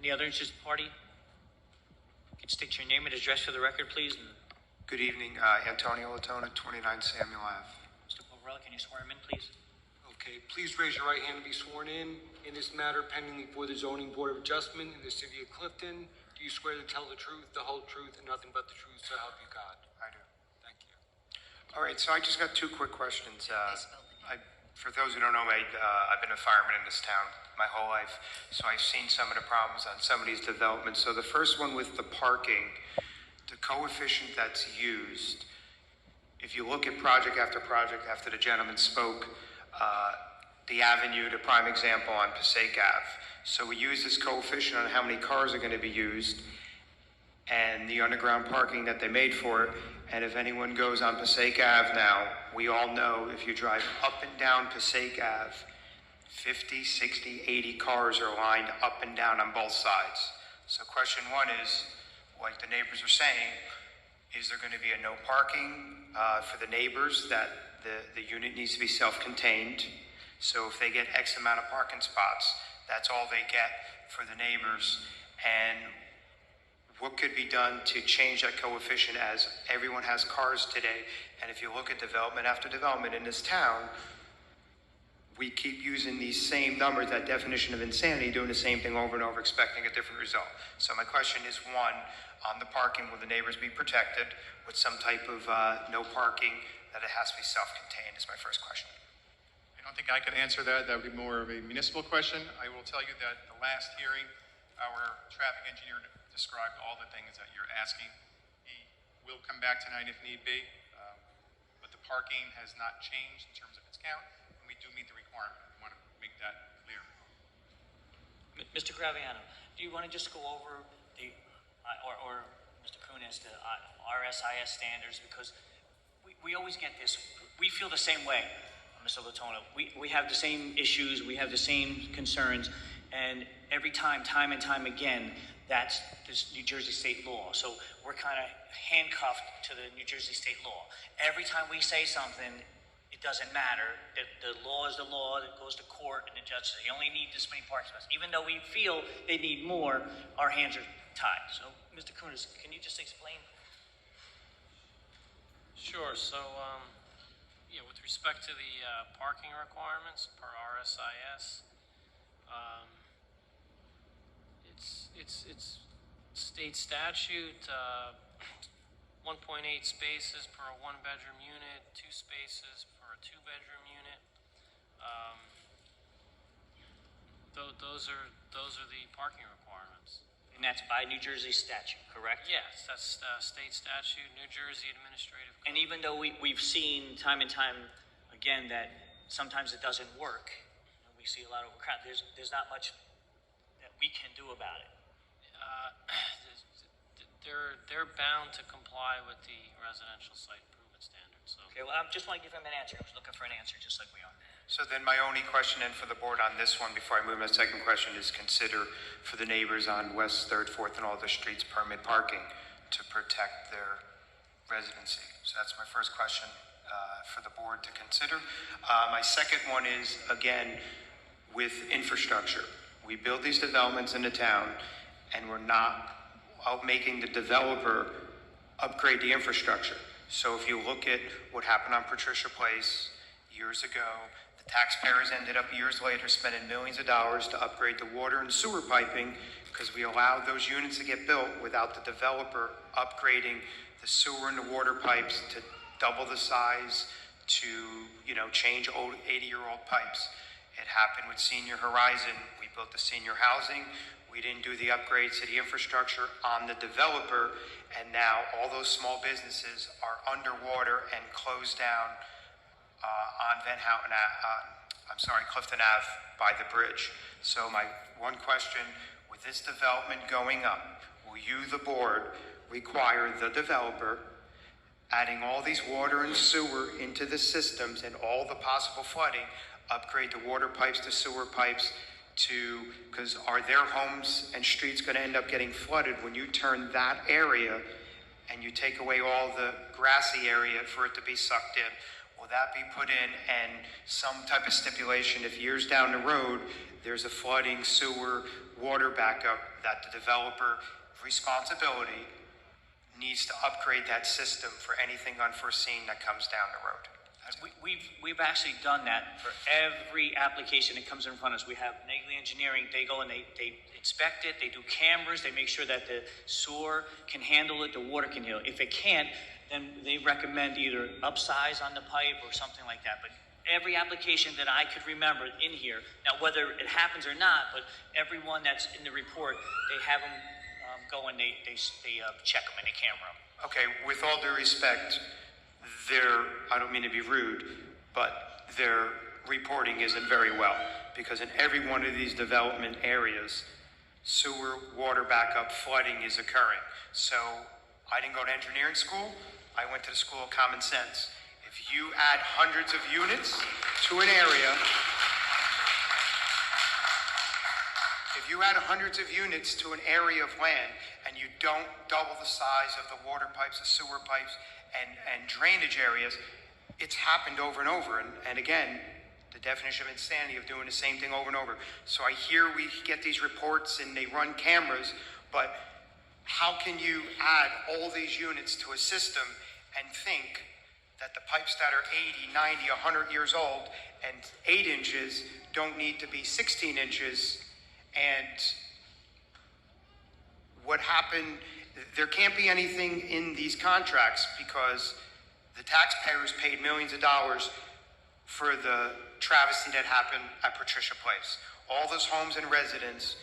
Any other interested party? You can state your name and address for the record, please. Good evening, Antonio Latona, 29 Samuel Ave. Mr. Poverelli, can you swear him in, please? Okay, please raise your right hand and be sworn in this matter pending before the Zoning Board of Adjustment in the city of Clifton. Do you swear to tell the truth, the whole truth, and nothing but the truth, so help you God? I do. Thank you. All right, so I just got two quick questions. For those who don't know me, I've been a fireman in this town my whole life, so I've seen some of the problems on some of these developments. So the first one with the parking, the coefficient that's used, if you look at project after the gentleman spoke, the Avenue, the prime example on Passaic Ave. So we use this coefficient on how many cars are going to be used and the underground parking that they made for it. And if anyone goes on Passaic Ave now, we all know if you drive up and down Passaic Ave, 50, 60, 80 cars are lined up and down on both sides. So question one is, like the neighbors are saying, is there going to be a no parking for the neighbors, that the unit needs to be self-contained? So if they get X amount of parking spots, that's all they get for the neighbors. And what could be done to change that coefficient, as everyone has cars today? And if you look at development after development in this town, we keep using these same numbers, that definition of insanity, doing the same thing over and over, expecting a different result. So my question is, one, on the parking, will the neighbors be protected with some type of no parking, that it has to be self-contained, is my first question. I don't think I can answer that. That would be more of a municipal question. I will tell you that the last hearing, our traffic engineer described all the things that you're asking. He will come back tonight if need be, but the parking has not changed in terms of its count, and we do meet the requirement. I want to make that clear. Mr. Graviano, do you want to just go over the, or Mr. Kunis, the RSIS standards? Because we always get this. We feel the same way, Mr. Latona. We have the same issues, we have the same concerns, and every time and time again, that's this New Jersey state law. So we're kind of handcuffed to the New Jersey state law. Every time we say something, it doesn't matter. The law is the law. It goes to court, and the judge says, you only need this many parking spots. Even though we feel they need more, our hands are tied. So, Mr. Kunis, can you just explain? Sure. So, yeah, with respect to the parking requirements per RSIS, it's state statute, 1.8 spaces per a one-bedroom unit, 2 spaces per a two-bedroom unit. Those are the parking requirements. And that's by New Jersey statute, correct? Yes, that's state statute, New Jersey Administrative Code. And even though we've seen time and time again that sometimes it doesn't work, and we see a lot of overcrowd, there's not much that we can do about it. They're bound to comply with the residential site improvement standards. So. Okay, well, I just want to give him an answer. I was looking for an answer, just like we are. So then my only question then for the board on this one, before I move to the second question, is consider for the neighbors on West, 3rd, 4th, and all the streets permit parking to protect their residency. So that's my first question for the board to consider. My second one is, again, with infrastructure. We build these developments in the town, and we're not out making the developer upgrade the infrastructure. So if you look at what happened on Patricia Place years ago, the taxpayers ended up years later spending millions of dollars to upgrade the water and sewer piping, because we allowed those units to get built without the developer upgrading the sewer and the water pipes to double the size, to, you know, change old 80-year-old pipes. It happened with Senior Horizon. We built the senior housing. We didn't do the upgrades to the infrastructure on the developer, and now all those small businesses are underwater and closed down on Clifton Ave by the bridge. So my one question, with this development going up, will you, the board, require the developer adding all these water and sewer into the systems and all the possible flooding, upgrade the water pipes to sewer pipes, because are their homes and streets going to end up getting flooded when you turn that area and you take away all the grassy area for it to be sucked in? will that be put in and some type of stipulation if years down the road there's a flooding, sewer, water backup, that the developer responsibility needs to upgrade that system for anything unforeseen that comes down the road? We've actually done that for every application that comes in front of us. We have Nagley Engineering, they go and they inspect it, they do cameras, they make sure that the sewer can handle it, the water can handle it. If it can't, then they recommend either upsize on the pipe or something like that. But every application that I could remember in here, now whether it happens or not, but everyone that's in the report, they have them go and they check them and they camera them. Okay, with all due respect, I don't mean to be rude, but their reporting isn't very well, because in every one of these development areas, sewer, water backup, flooding is occurring. So I didn't go to engineering school, I went to the School of Common Sense. If you add hundreds of units to an area, of land and you don't double the size of the water pipes, the sewer pipes, and drainage areas, it's happened over and over. And again, the definition of insanity of doing the same thing over and over. So I hear we get these reports and they run cameras, but how can you add all these units to a system and think that the pipes that are 80, 90, 100 years old and 8 inches don't need to be 16 inches? And what happened, there can't be anything in these contracts because the taxpayers paid millions of dollars for the travesty that happened at Patricia Place. All those homes and residents,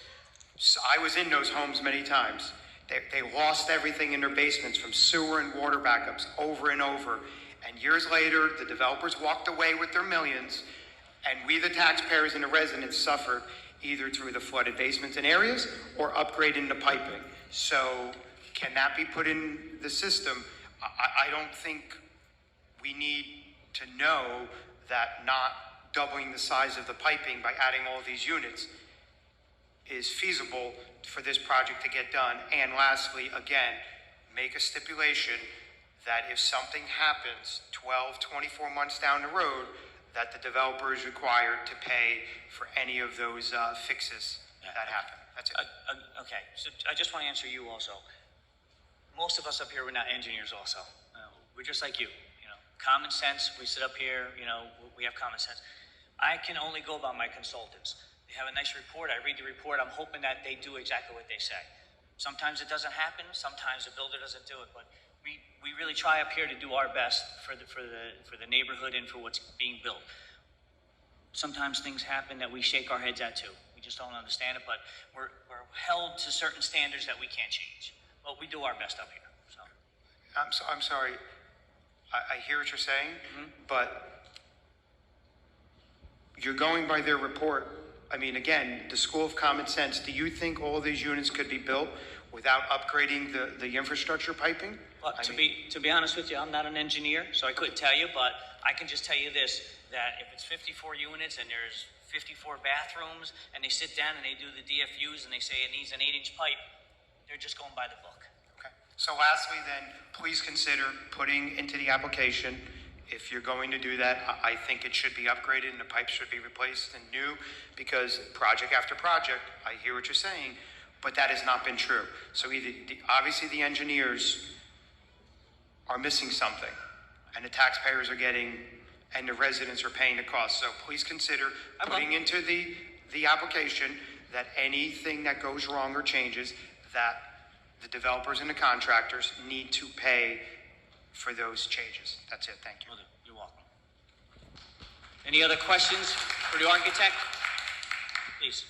I was in those homes many times. They lost everything in their basements from sewer and water backups over and over. And years later, the developers walked away with their millions, and we, the taxpayers and the residents, suffered either through the flooded basements and areas or upgrading the piping. So can that be put in the system? I don't think we need to know that not doubling the size of the piping by adding all these units is feasible for this project to get done. And lastly, again, make a stipulation that if something happens 12, 24 months down the road, that the developer is required to pay for any of those fixes that happen. That's it. Okay, so I just want to answer you also. Most of us up here, we're not engineers also. We're just like you, common sense. We sit up here, we have common sense. I can only go by my consultants. They have a nice report. I read the report. I'm hoping that they do exactly what they say. Sometimes it doesn't happen. Sometimes the builder doesn't do it, but we really try up here to do our best for the neighborhood and for what's being built. Sometimes things happen that we shake our heads at too. We just don't understand it, but we're held to certain standards that we can't change. But we do our best up here. So I'm sorry. I hear what you're saying, but you're going by their report. I mean, again, the School of Common Sense, do you think all these units could be built without upgrading the infrastructure piping? Well, to be honest with you, I'm not an engineer, so I couldn't tell you, but I can just tell you this, that if it's 54 units and there's 54 bathrooms and they sit down and they do the DFUs and they say it needs an 8-inch pipe, they're just going by the book. Okay. So lastly then, please consider putting into the application, if you're going to do that, I think it should be upgraded and the pipes should be replaced and new, because project after project, I hear what you're saying, but that has not been true. So obviously the engineers are missing something, and the taxpayers are getting, and the residents are paying the cost. So please consider putting into the application that anything that goes wrong or changes, that the developers and the contractors need to pay for those changes. That's it. Thank you. You're welcome. Any other questions for the architect? Please.